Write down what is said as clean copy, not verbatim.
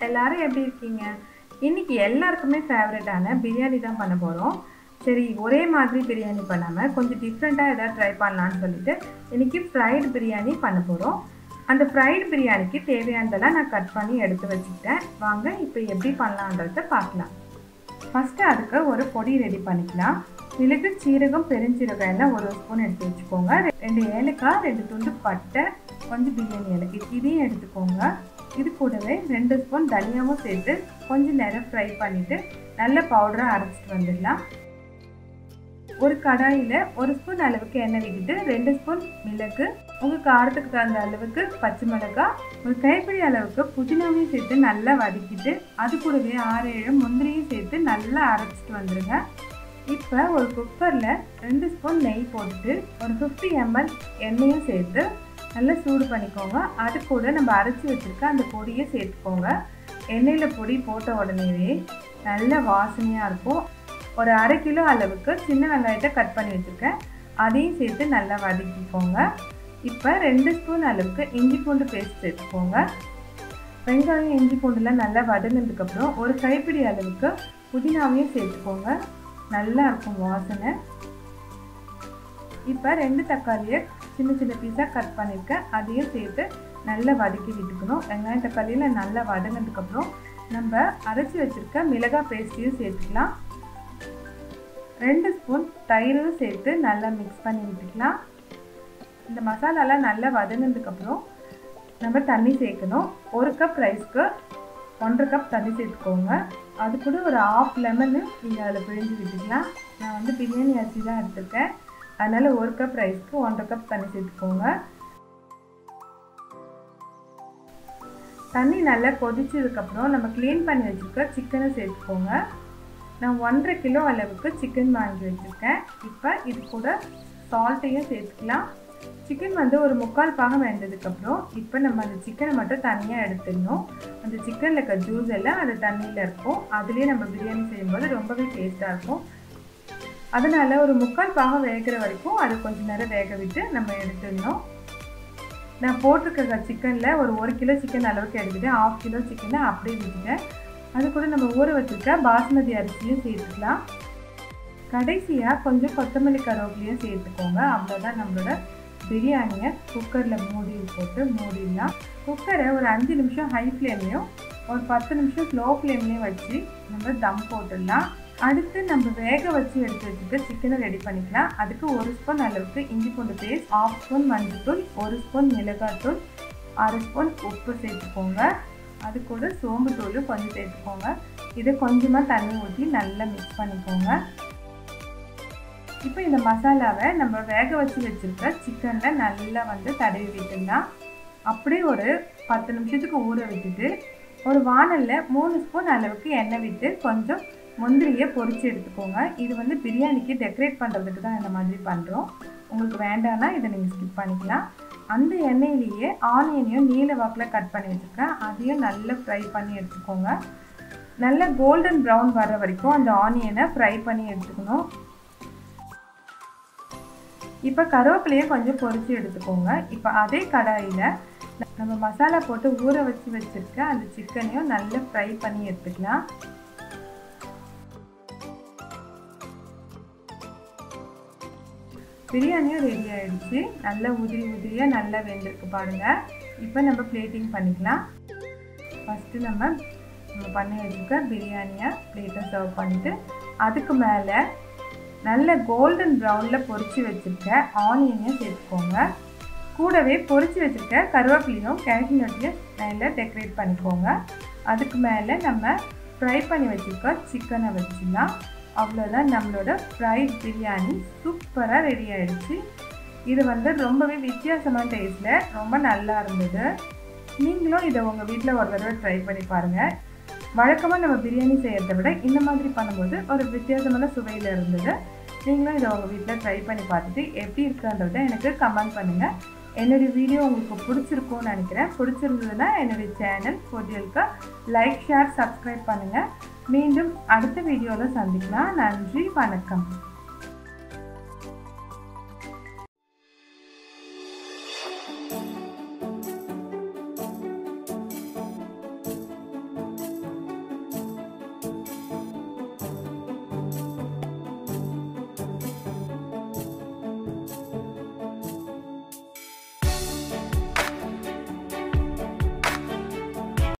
எல்லாரும் எப்படி இருக்கீங்க? இன்னைக்கு எல்லாருக்குமே ஃபேவரட்டான பிரியாணி தான் பண்ண போகிறோம். சரி, ஒரே மாதிரி பிரியாணி பண்ணாமல் கொஞ்சம் டிஃப்ரெண்ட்டாக எதாவது ட்ரை பண்ணலான்னு சொல்லிட்டு இன்னைக்கு ஃப்ரைடு பிரியாணி பண்ண போகிறோம். அந்த ஃப்ரைடு பிரியாணிக்கு தேவையானதெல்லாம் நான் கட் பண்ணி எடுத்து வச்சுக்கிட்டேன். வாங்க இப்போ எப்படி பண்ணலான்றதை பார்க்கலாம். ஃபஸ்ட்டு அதுக்கு ஒரு பொடி ரெடி பண்ணிக்கலாம். மிளகு, சீரகம், பெருஞ்சீரகம் எல்லாம் ஒரு ஸ்பூன் எடுத்து வச்சுக்கோங்க. 2 ஏலக்காய், 2 துண்டு பட்டை, கொஞ்சம் பிரியாணி இலை இதையும் எடுத்துக்கோங்க. இது கூடவே 2 ஸ்பூன் தனியாவும் சேர்த்து கொஞ்சம் நேரம் ஃப்ரை பண்ணிவிட்டு நல்ல பவுடராக அரைச்சிட்டு வந்துடலாம். ஒரு கடாயில் 1 ஸ்பூன் அளவுக்கு எண்ணெய் விட்டுட்டு 2 ஸ்பூன் மிளகு, உங்கள் காரத்துக்கு தகுந்த அளவுக்கு பச்சை மிளகாய், ஒரு கைப்பிடி அளவுக்கு புதினாவையும் சேர்த்து நல்லா வதக்கிட்டு அது கூடவே 6-7 முந்திரியும் சேர்த்து நல்லா அரைச்சிட்டு வந்துடுங்க. இப்போ ஒரு குக்கரில் 2 ஸ்பூன் நெய் போட்டுட்டு ஒரு 50 ml எண்ணெயும் சேர்த்து நல்லா சூடு பண்ணிக்கோங்க. அது கூட நம்ம அரைச்சி வச்சுருக்க அந்த பொடியை சேர்த்துக்கோங்க. எண்ணெயில் பொடி போட்ட உடனேவே நல்ல வாசனையாக இருக்கும். ஒரு 1/2 கிலோ அளவுக்கு சின்ன வெங்காயத்தை கட் பண்ணி வச்சுருக்கேன், அதையும் சேர்த்து நல்லா வதக்கிக்கோங்க. இப்போ 2 ஸ்பூன் அளவுக்கு இஞ்சி பூண்டு பேஸ்ட் சேர்த்துக்கோங்க. வெங்காயம் இஞ்சி பூண்டுலாம் நல்லா வதங்கினதுக்கப்புறம் ஒரு கைப்பிடி அளவுக்கு புதினாவையும் சேர்த்துக்கோங்க. நல்லா இருக்கும் வாசனை. இப்போ 2 தக்காளியை சின்ன சின்ன பீஸாக கட் பண்ணியிருக்கேன், அதையும் சேர்த்து நல்லா வதக்கி விட்டுக்கணும். வெங்காயம் தக்காளியில் நல்லா வதங்கினதுக்கப்புறம் நம்ம அரைச்சி வச்சுருக்க மிளகாய் பேஸ்ட்டையும் சேர்த்துக்கலாம். 2 ஸ்பூன் தயிரும் சேர்த்து நல்லா மிக்ஸ் பண்ணி விட்டுக்கலாம். இந்த மசாலாலாம் நல்லா வதங்கினதுக்கப்புறம் நம்ம தண்ணி சேர்க்கணும். 1 கப் ரைஸ்க்கு 1.5 கப் தண்ணி சேர்த்துக்கோங்க. அது கூட ஒரு 1/2 லெமனு நீங்கள் அதில் பிழிஞ்சு விட்டுக்கலாம். நான் வந்து பிரியாணி அரிசி தான் எடுத்துருக்கேன், அதனால் 1 கப் ரைஸ்க்கு 1.5 கப் தண்ணி சேர்த்துக்கோங்க. தண்ணி நல்லா கொதிச்சதுக்கப்புறம் நம்ம க்ளீன் பண்ணி வச்சுருக்க சிக்கனை சேர்த்துக்கோங்க. நான் 1.5 கிலோ அளவுக்கு சிக்கன் வாங்கி வச்சுருக்கேன். இப்போ இது கூட சால்ட்டையும் சேர்த்துக்கலாம். சிக்கன் வந்து ஒரு 3/4 பாகம் வெந்ததுக்கப்புறம் இப்போ நம்ம அந்த சிக்கனை மட்டும் தனியாக எடுத்துடணும். அந்த சிக்கனில் இருக்க ஜூஸ் எல்லாம் அந்த தண்ணியில் இருக்கும். அதுலேயே நம்ம பிரியாணி செய்யும்போது ரொம்பவே டேஸ்ட்டாக இருக்கும். அதனால் ஒரு 3/4 பாகம் வேகிற வரைக்கும் அது கொஞ்சம் நேரம் வேக விட்டு நம்ம எடுத்துடணும். நான் போட்டிருக்க சிக்கனில் ஒரு 1 கிலோ சிக்கன் அளவுக்கு எடுத்துகிட்டு 1/2 கிலோ சிக்கனை அப்படியே விட்டுட்டேன். அது கூட நம்ம ஊற வச்சுருக்க பாஸ்மதி அரிசியும் சேர்த்துக்கலாம். கடைசியாக கொஞ்சம் கொத்தமல்லி கருவேப்பிலையும் சேர்த்துக்கோங்க. அவ்வளோதான், நம்மளோட பிரியாணியை குக்கரில் மூடி போட்டு மூடிடலாம். குக்கரை ஒரு 5 நிமிஷம் ஹை ஃப்ளேம்லேயும் ஒரு 10 நிமிஷம் ஸ்லோ ஃப்ளேம்லேயும் வச்சு நம்ம தம் போட்டுடலாம். அடுத்து நம்ம வேக வச்சு எடுத்து வச்சுட்டு சிக்கனை ரெடி பண்ணிக்கலாம். அதுக்கு 1 ஸ்பூன் அளவுக்கு இஞ்சி பூண்டு பேஸ்ட், 1/2 ஸ்பூன் மஞ்சள்தூள், 1 ஸ்பூன் மிளகாய்த்தூள், 1/2 ஸ்பூன் உப்பு சேர்த்துக்கோங்க. அது கூட சோம்பு தூள் கொஞ்சம் சேர்த்துக்கோங்க. இதை கொஞ்சமாக தண்ணி ஊற்றி நல்லா மிக்ஸ் பண்ணிக்கோங்க. இப்போ இந்த மசாலாவை நம்ம வேக வச்சு வச்சுருக்க சிக்கனில் நல்லா வந்து தடவி விட்டுடலாம். அப்படியே ஒரு 10 நிமிஷத்துக்கு ஊற விட்டுட்டு ஒரு வானலில் 3 ஸ்பூன் அளவுக்கு எண்ணெய் விட்டு கொஞ்சம் முந்திரியை பொரித்து எடுத்துக்கோங்க. இது வந்து பிரியாணிக்கு டெக்கரேட் பண்ணுறதுக்கு தான் இந்த மாதிரி பண்ணுறோம். உங்களுக்கு வேண்டாம்னா இதை நீங்கள் ஸ்கிப் பண்ணிக்கலாம். அந்த எண்ணெயிலேயே ஆனியனையும் நீல வாக்கில் கட் பண்ணி வச்சுருக்கேன், அதையும் நல்லா ஃப்ரை பண்ணி எடுத்துக்கோங்க. நல்லா கோல்டன் ப்ரௌன் வர வரைக்கும் அந்த ஆனியனை ஃப்ரை பண்ணி எடுத்துக்கணும். இப்போ கருவேப்பிலையும் கொஞ்சம் பொரித்து எடுத்துக்கோங்க. இப்போ அதே கடாயில் நம்ம மசாலா போட்டு ஊற வச்சு வச்சுருக்க அந்த சிக்கனையும் நல்லா ஃப்ரை பண்ணி எடுத்துக்கலாம். பிரியாணியும் ரெடி ஆகிடுச்சு. நல்லா உதிரியாக நல்லா வெந்திருக்கு பாருங்கள். இப்போ நம்ம பிளேட்டிங் பண்ணிக்கலாம். ஃபஸ்ட்டு நம்ம பண்ணி வச்சுருக்க பிரியாணியை பிளேட்டை சர்வ் பண்ணிவிட்டு அதுக்கு மேலே நல்ல கோல்டன் ப்ரௌனில் பொரித்து வச்சுருக்க ஆனியனையும் சேர்த்துக்கோங்க. கூடவே பொரித்து வச்சுருக்க கருவேப்பிலையும் கேஷ்யூ நட்டையும் நல்லா டெக்கரேட் பண்ணிக்கோங்க. அதுக்கு மேலே நம்ம ஃப்ரை பண்ணி வச்சுருக்க சிக்கனை வச்சிடலாம். அவ்வளோதான், நம்மளோட ஃப்ரைட் பிரியாணி சூப்பராக ரெடி ஆகிடுச்சு. இது வந்து ரொம்பவே வித்தியாசமான டேஸ்ட்டில் ரொம்ப நல்லா இருந்தது. நீங்களும் இதை உங்கள் வீட்டில் ஒரு தடவை ட்ரை பண்ணி பாருங்கள். வழக்கமாக நம்ம பிரியாணி செய்கிறத விட இந்த மாதிரி பண்ணும்போது ஒரு வித்தியாசமான சுவையில் இருந்தது. நீங்களும் இதை உங்கள் வீட்டில் ட்ரை பண்ணி பார்த்துட்டு எப்படி இருக்குன்றதை எனக்கு கமெண்ட் பண்ணுங்கள். என்னுடைய வீடியோ உங்களுக்கு பிடிச்சிருக்கும்னு நினைக்கிறேன். பிடிச்சிருந்ததுன்னா என்னுடைய சேனல் பொரியலுக்கு லைக், ஷேர், சப்ஸ்கிரைப் பண்ணுங்கள். மீண்டும் அடுத்த வீடியோவில் சந்திக்கலாம். நன்றி, வணக்கம்.